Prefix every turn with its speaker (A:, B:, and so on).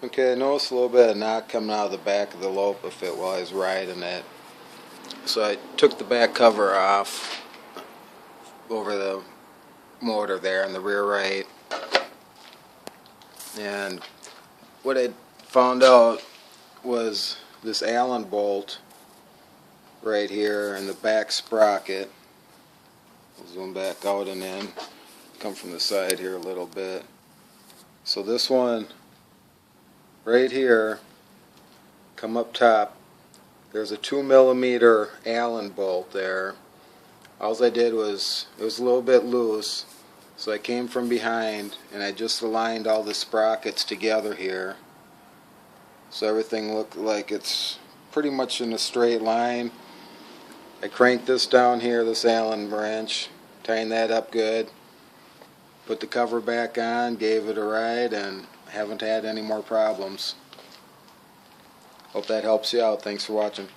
A: Okay, I noticed a little bit of knot coming out of the back of the Lopifit while I was riding it. So I took the back cover off over the motor there in the rear right. And what I found out was this Allen bolt right here in the back sprocket. I'll zoom back out and in. Come from the side here a little bit. So this one right here, come up top, there's a 2mm Allen bolt there. All I did was, it was a little bit loose, so I came from behind and I just aligned all the sprockets together here, so everything looked like it's pretty much in a straight line. I cranked this down here, this Allen wrench, tightened that up good, put the cover back on, gave it a ride, and haven't had any more problems. Hope that helps you out. Thanks for watching.